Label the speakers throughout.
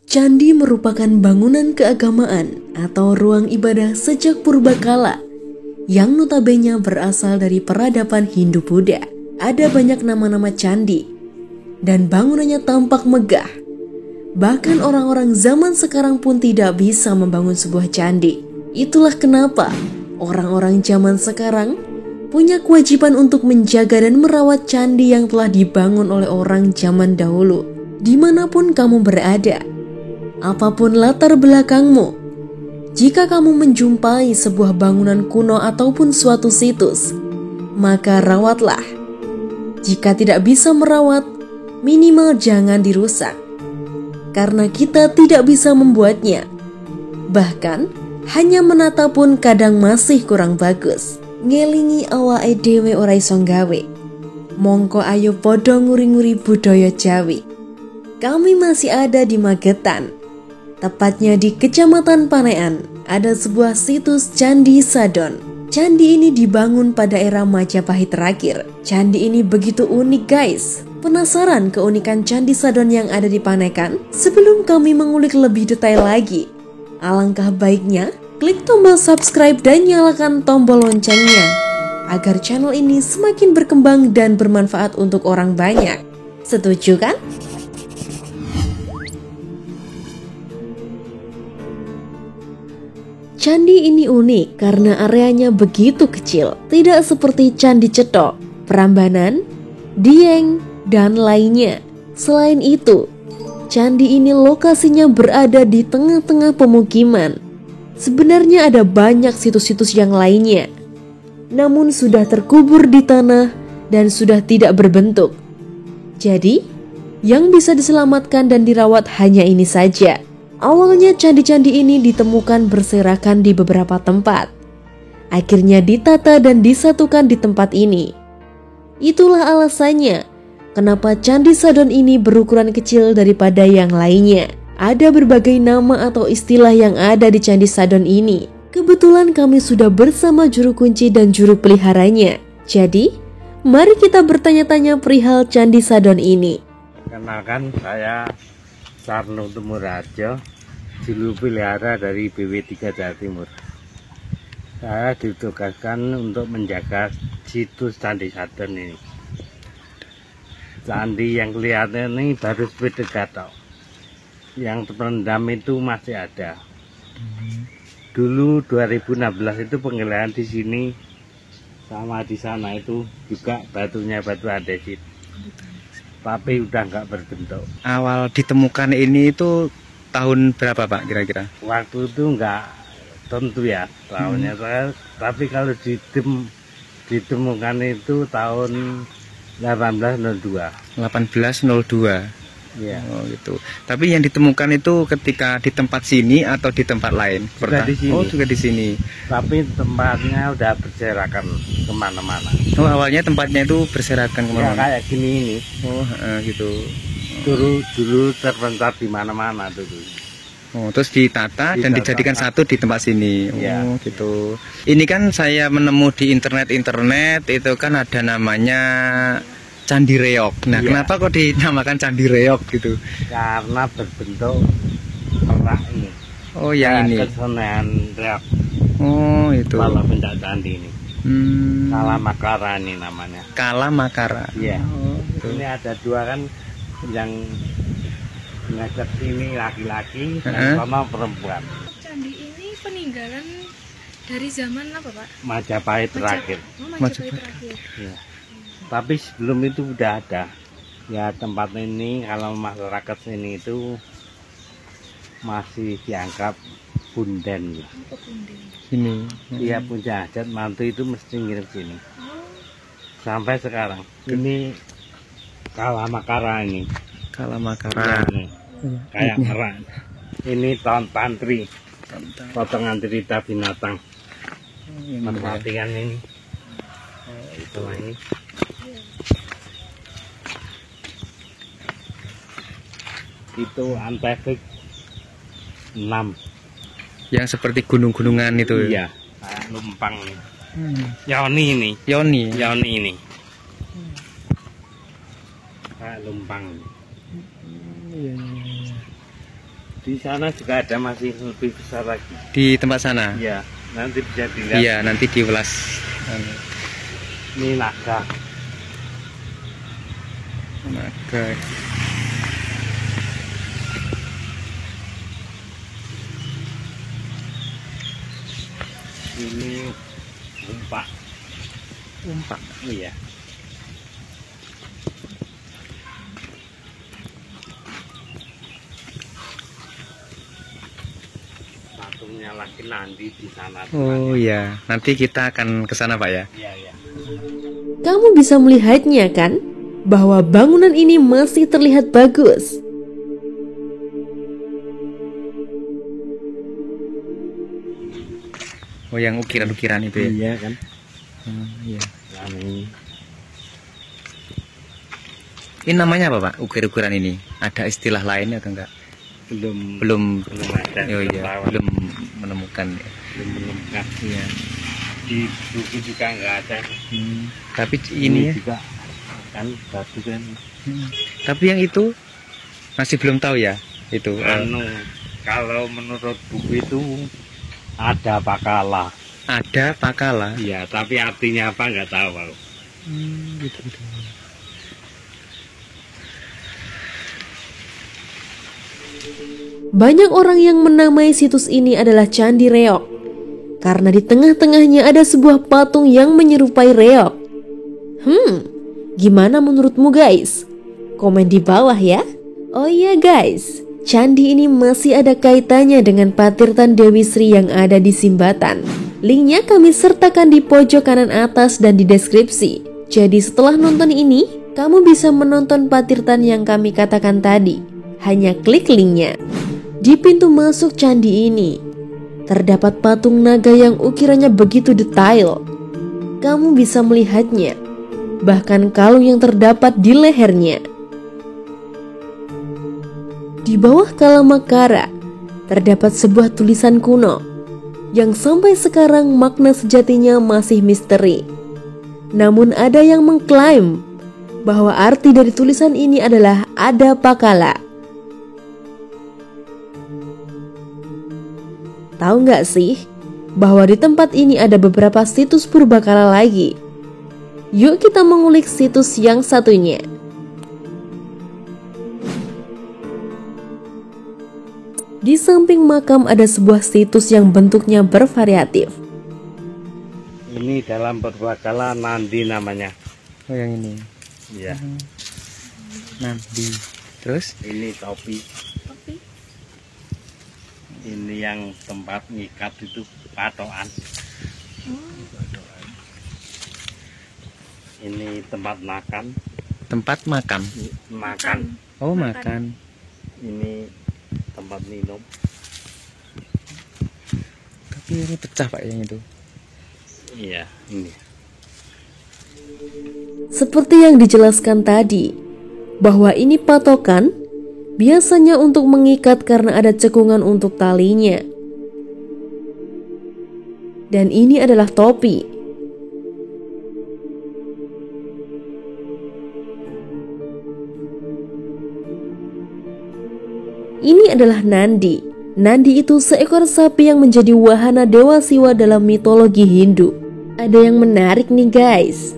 Speaker 1: Candi merupakan bangunan keagamaan atau ruang ibadah sejak purbakala yang notabene berasal dari peradaban Hindu-Buddha. Ada banyak nama-nama candi dan bangunannya tampak megah. Bahkan orang-orang zaman sekarang pun tidak bisa membangun sebuah candi. Itulah kenapa orang-orang zaman sekarang punya kewajiban untuk menjaga dan merawat candi yang telah dibangun oleh orang zaman dahulu. Dimanapun kamu berada, apapun latar belakangmu, jika kamu menjumpai sebuah bangunan kuno ataupun suatu situs, maka rawatlah. Jika tidak bisa merawat, minimal jangan dirusak, karena kita tidak bisa membuatnya. Bahkan, hanya menata pun kadang masih kurang bagus. Ngelingi awake dhewe ora iso gawe. Mongko ayo padha nguri-nguri budaya Jawi. Kami masih ada di Magetan. Tepatnya di Kecamatan Panean, ada sebuah situs Candi Sadon. Candi ini dibangun pada era Majapahit terakhir. Candi ini begitu unik guys. Penasaran keunikan Candi Sadon yang ada di Panekan? Sebelum kami mengulik lebih detail lagi, alangkah baiknya klik tombol subscribe dan nyalakan tombol loncengnya agar channel ini semakin berkembang dan bermanfaat untuk orang banyak. Setuju kan? Candi ini unik karena areanya begitu kecil, tidak seperti Candi Cetok, Prambanan, Dieng, dan lainnya. Selain itu, candi ini lokasinya berada di tengah-tengah pemukiman. Sebenarnya ada banyak situs-situs yang lainnya, namun sudah terkubur di tanah dan sudah tidak berbentuk. Jadi, yang bisa diselamatkan dan dirawat hanya ini saja. Awalnya candi-candi ini ditemukan berserakan di beberapa tempat. Akhirnya ditata dan disatukan di tempat ini. Itulah alasannya kenapa Candi Sadon ini berukuran kecil daripada yang lainnya. Ada berbagai nama atau istilah yang ada di Candi Sadon ini. Kebetulan kami sudah bersama juru kunci dan juru peliharanya. Jadi, mari kita bertanya-tanya perihal Candi Sadon ini.
Speaker 2: Kenalkan, saya Sarno Tumurarjo, juru pelihara dari BW3 Jawa Timur. Saya ditugaskan untuk menjaga situs Candi Sadon ini. Candi yang kelihatan ini baru sedekat, yang terendam itu masih ada. Dulu 2016 itu penggeledahan di sini sama di sana itu juga batunya batu andesit, tapi udah nggak berbentuk.
Speaker 3: Awal ditemukan ini itu tahun berapa Pak kira-kira?
Speaker 2: Waktu itu nggak tentu ya tahunnya, tapi kalau ditemukan itu tahun 1802.
Speaker 3: 1802.
Speaker 2: Ya.
Speaker 3: Oh gitu. Tapi yang ditemukan itu ketika di tempat sini atau di tempat lain?
Speaker 2: Juga di sini.
Speaker 3: Oh juga di sini.
Speaker 2: Tapi tempatnya udah berserakan kemana-mana.
Speaker 3: Oh awalnya tempatnya itu berserakan
Speaker 2: Ya
Speaker 3: kemana-mana?
Speaker 2: kayak gini ini.
Speaker 3: Oh gitu.
Speaker 2: Dulu terpencar di mana-mana dulu.
Speaker 3: Oh terus ditata dan dijadikan satu di tempat sini.
Speaker 2: Ya.
Speaker 3: Oh gitu. Ini kan saya menemu di internet itu kan ada namanya Candi Reok. Nah,
Speaker 2: iya.
Speaker 3: Kenapa kok dinamakan Candi Reok gitu?
Speaker 2: Karena berbentuk perak ini.
Speaker 3: Oh, yang ini.
Speaker 2: Kesenian reok.
Speaker 3: Oh, itu.
Speaker 2: Kalau benda candi ini. Kala Makara ini namanya.
Speaker 3: Kala Makara.
Speaker 2: Iya.
Speaker 3: Oh,
Speaker 2: ini ada dua kan, yang ngajak sini laki-laki, yang sama perempuan.
Speaker 4: Candi ini peninggalan dari zaman apa, Pak?
Speaker 2: Majapahit terakhir.
Speaker 4: Majapahit terakhir.
Speaker 2: Ya. Tapi sebelum itu udah ada. Ya tempat ini kalau masyarakat sini itu masih dianggap punden.
Speaker 3: Ini.
Speaker 2: Iya punya hajat mantu itu mesti ngirim sini. Sampai sekarang. Ini Kala Makara ini.
Speaker 3: Kala Makara.
Speaker 2: Ya, kayak kerak. Ini tahun tantri. Potongan cerita binatang. Perhatikan ini. Itu ini. Itu Antefik 6.
Speaker 3: Yang seperti gunung-gunungan itu.
Speaker 2: Iya, kayak lumpang. Yoni ini.
Speaker 3: Yoni
Speaker 2: ini. Kayak lumpang. Di sana juga ada masih lebih besar lagi.
Speaker 3: Di tempat sana.
Speaker 2: Iya, nanti bisa dilihat.
Speaker 3: Iya, nanti diulas.
Speaker 2: Ini naga.
Speaker 3: Naga.
Speaker 2: Ini umpak.
Speaker 3: Umpak.
Speaker 2: Iya. Patungnya lagi nanti di sana.
Speaker 3: Oh iya, nanti kita akan ke sana Pak ya.
Speaker 2: Iya, iya.
Speaker 1: Kamu bisa melihatnya kan? Bahwa bangunan ini masih terlihat bagus.
Speaker 3: Oh yang ukiran-ukiran itu ya.
Speaker 2: Iya kan.
Speaker 3: Iya.
Speaker 2: Nah,
Speaker 3: Ini namanya apa Pak? Ukir-ukiran ini? Ada istilah lainnya atau enggak?
Speaker 2: belum ada.
Speaker 3: Oh iya,
Speaker 2: Tahu.
Speaker 3: belum menemukan ya.
Speaker 2: Belum menemukan.
Speaker 3: Iya.
Speaker 2: Di buku juga nggak ada.
Speaker 3: Tapi ini ya.
Speaker 2: juga kan batu kan.
Speaker 3: Tapi yang itu masih belum tahu ya. Itu
Speaker 2: Anu, kalau menurut buku itu ada pakala.
Speaker 3: ada pakala.
Speaker 2: Iya, tapi artinya apa nggak tahu aku.
Speaker 3: Gitu.
Speaker 1: Banyak orang yang menamai situs ini adalah Candi Reok, karena di tengah-tengahnya ada sebuah patung yang menyerupai reok. Gimana menurutmu guys? Komen di bawah ya. Oh iya guys, candi ini masih ada kaitannya dengan Patirtan Dewi Sri yang ada di Simbatan. Linknya kami sertakan di pojok kanan atas dan di deskripsi. Jadi setelah nonton ini, kamu bisa menonton Patirtan yang kami katakan tadi. Hanya klik linknya. Di pintu masuk candi ini, terdapat patung naga yang ukirannya begitu detail. Kamu bisa melihatnya, bahkan kalung yang terdapat di lehernya. Di bawah Kalamakara, terdapat sebuah tulisan kuno, yang sampai sekarang makna sejatinya masih misteri. Namun ada yang mengklaim bahwa arti dari tulisan ini adalah ada pakala. Tahu nggak sih bahwa di tempat ini ada beberapa situs purbakala lagi? Yuk kita mengulik situs yang satunya. Di samping makam ada sebuah situs yang bentuknya bervariatif.
Speaker 2: Ini dalam purbakala Nandi namanya.
Speaker 3: Oh yang ini.
Speaker 2: Iya.
Speaker 3: Nanti. Terus?
Speaker 2: Ini topi.
Speaker 4: Tapi
Speaker 2: Ini yang tempat ngikat itu patokan. Ini tempat makan.
Speaker 3: Tempat makan.
Speaker 2: Makan.
Speaker 3: Oh
Speaker 4: Makan.
Speaker 3: makan.
Speaker 2: Ini tempat minum.
Speaker 3: Tapi ini pecah Pak yang itu.
Speaker 2: Iya, ini.
Speaker 1: Seperti yang dijelaskan tadi, bahwa ini patokan biasanya untuk mengikat karena ada cekungan untuk talinya. Dan ini adalah topi. Ini adalah Nandi. Nandi itu seekor sapi yang menjadi wahana Dewa Siwa dalam mitologi Hindu. Ada yang menarik nih guys.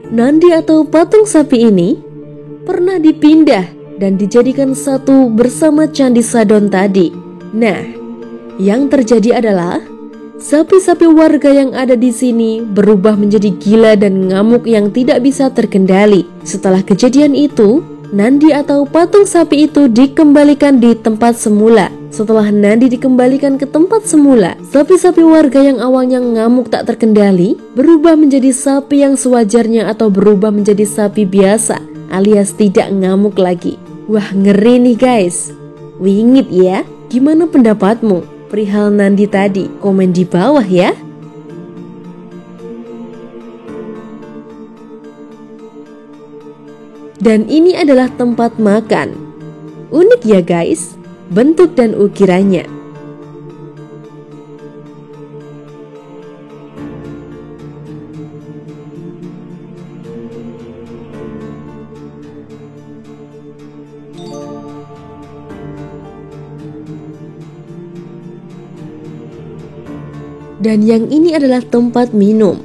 Speaker 1: Nandi atau patung sapi ini pernah dipindah dan dijadikan satu bersama Candi Sadon tadi. Nah, yang terjadi adalah sapi-sapi warga yang ada di sini berubah menjadi gila dan ngamuk yang tidak bisa terkendali. Setelah kejadian itu, Nandi atau patung sapi itu dikembalikan di tempat semula. Setelah Nandi dikembalikan ke tempat semula, sapi-sapi warga yang awalnya ngamuk tak terkendali berubah menjadi sapi yang sewajarnya atau berubah menjadi sapi biasa alias tidak ngamuk lagi. Wah, ngeri nih guys. Wingit ya. Gimana pendapatmu perihal Nandi tadi? Komen di bawah ya. Dan ini adalah tempat makan. Unik ya guys, bentuk dan ukirannya. Dan yang ini adalah tempat minum.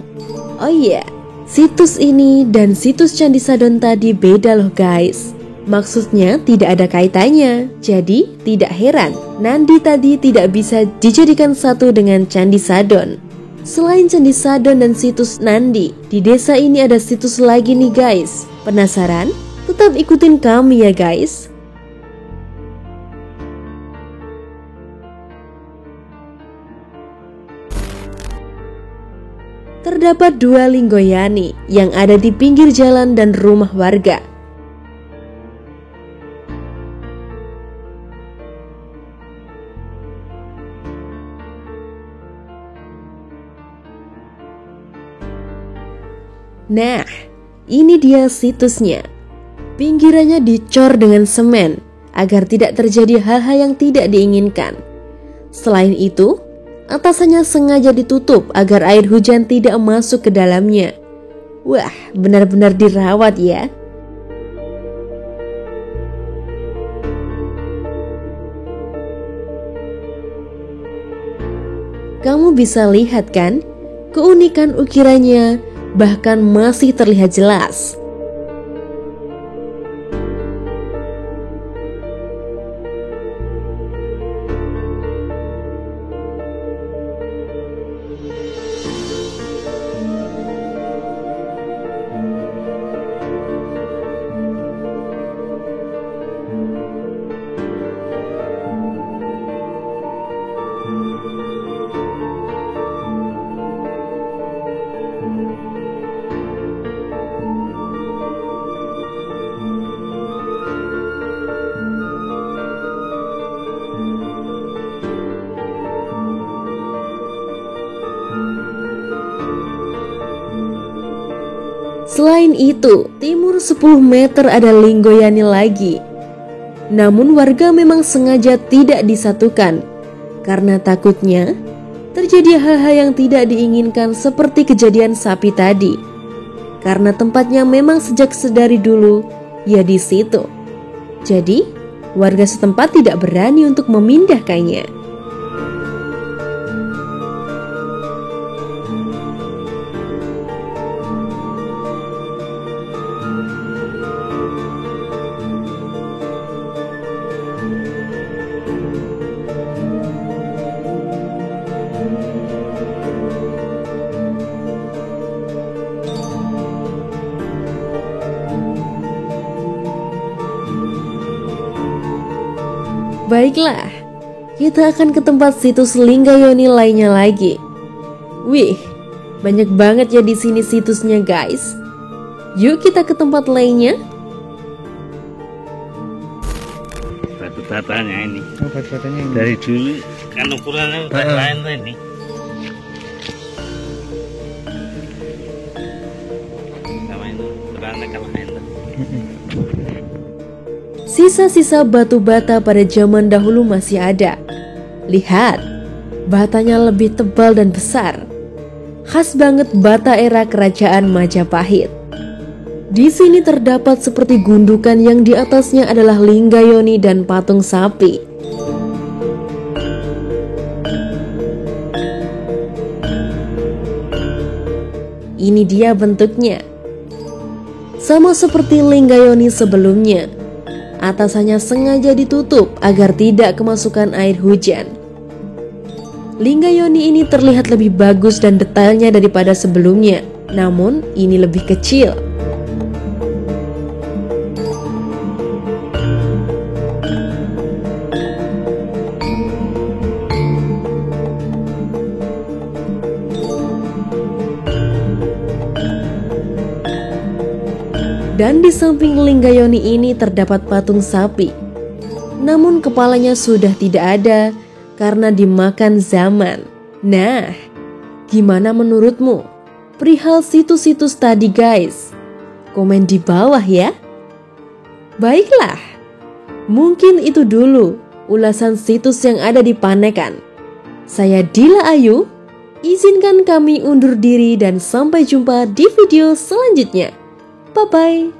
Speaker 1: Oh iya, situs ini dan situs Candi Sadon tadi beda loh guys. Maksudnya tidak ada kaitannya. Jadi tidak heran Nandi tadi tidak bisa dijadikan satu dengan Candi Sadon. Selain Candi Sadon dan situs Nandi, di desa ini ada situs lagi nih guys. Penasaran? Tetap ikutin kami ya guys. Terdapat 2 Linggoyani yang ada di pinggir jalan dan rumah warga. Nah, ini dia situsnya. Pinggirannya dicor dengan semen agar tidak terjadi hal-hal yang tidak diinginkan. Selain itu, atasannya sengaja ditutup agar air hujan tidak masuk ke dalamnya. Wah, benar-benar dirawat ya. Kamu bisa lihat kan, keunikan ukirannya bahkan masih terlihat jelas. Selain itu, timur 10 meter ada Linggoyani lagi. Namun warga memang sengaja tidak disatukan karena takutnya terjadi hal-hal yang tidak diinginkan seperti kejadian sapi tadi. Karena tempatnya memang sejak sedari dulu ya di situ. Jadi, warga setempat tidak berani untuk memindahkannya. Baiklah, kita akan ke tempat situs Linggoyani lainnya lagi. Wih, banyak banget ya di sini situsnya guys. Yuk kita ke tempat lainnya.
Speaker 2: Batu batanya ini.
Speaker 3: Oh, batu-batunya ini.
Speaker 2: Dari dulu kan ukurannya udah lain tuh ini. Sama itu ukurannya kan lain tuh.
Speaker 1: Sisa-sisa batu bata pada zaman dahulu masih ada. Lihat, batanya lebih tebal dan besar. Khas banget bata era kerajaan Majapahit. Di sini terdapat seperti gundukan yang di atasnya adalah Linggoyani dan patung sapi. Ini dia bentuknya. Sama seperti Linggoyani sebelumnya. Atasannya sengaja ditutup agar tidak kemasukan air hujan. Linggoyani ini terlihat lebih bagus dan detailnya daripada sebelumnya, namun ini lebih kecil. Dan di samping Linggoyani ini terdapat patung sapi. Namun kepalanya sudah tidak ada karena dimakan zaman. Nah, gimana menurutmu perihal situs-situs tadi guys? Komen di bawah ya. Baiklah, mungkin itu dulu ulasan situs yang ada di Panekan. Saya Dila Ayu, izinkan kami undur diri dan sampai jumpa di video selanjutnya. Bye-bye.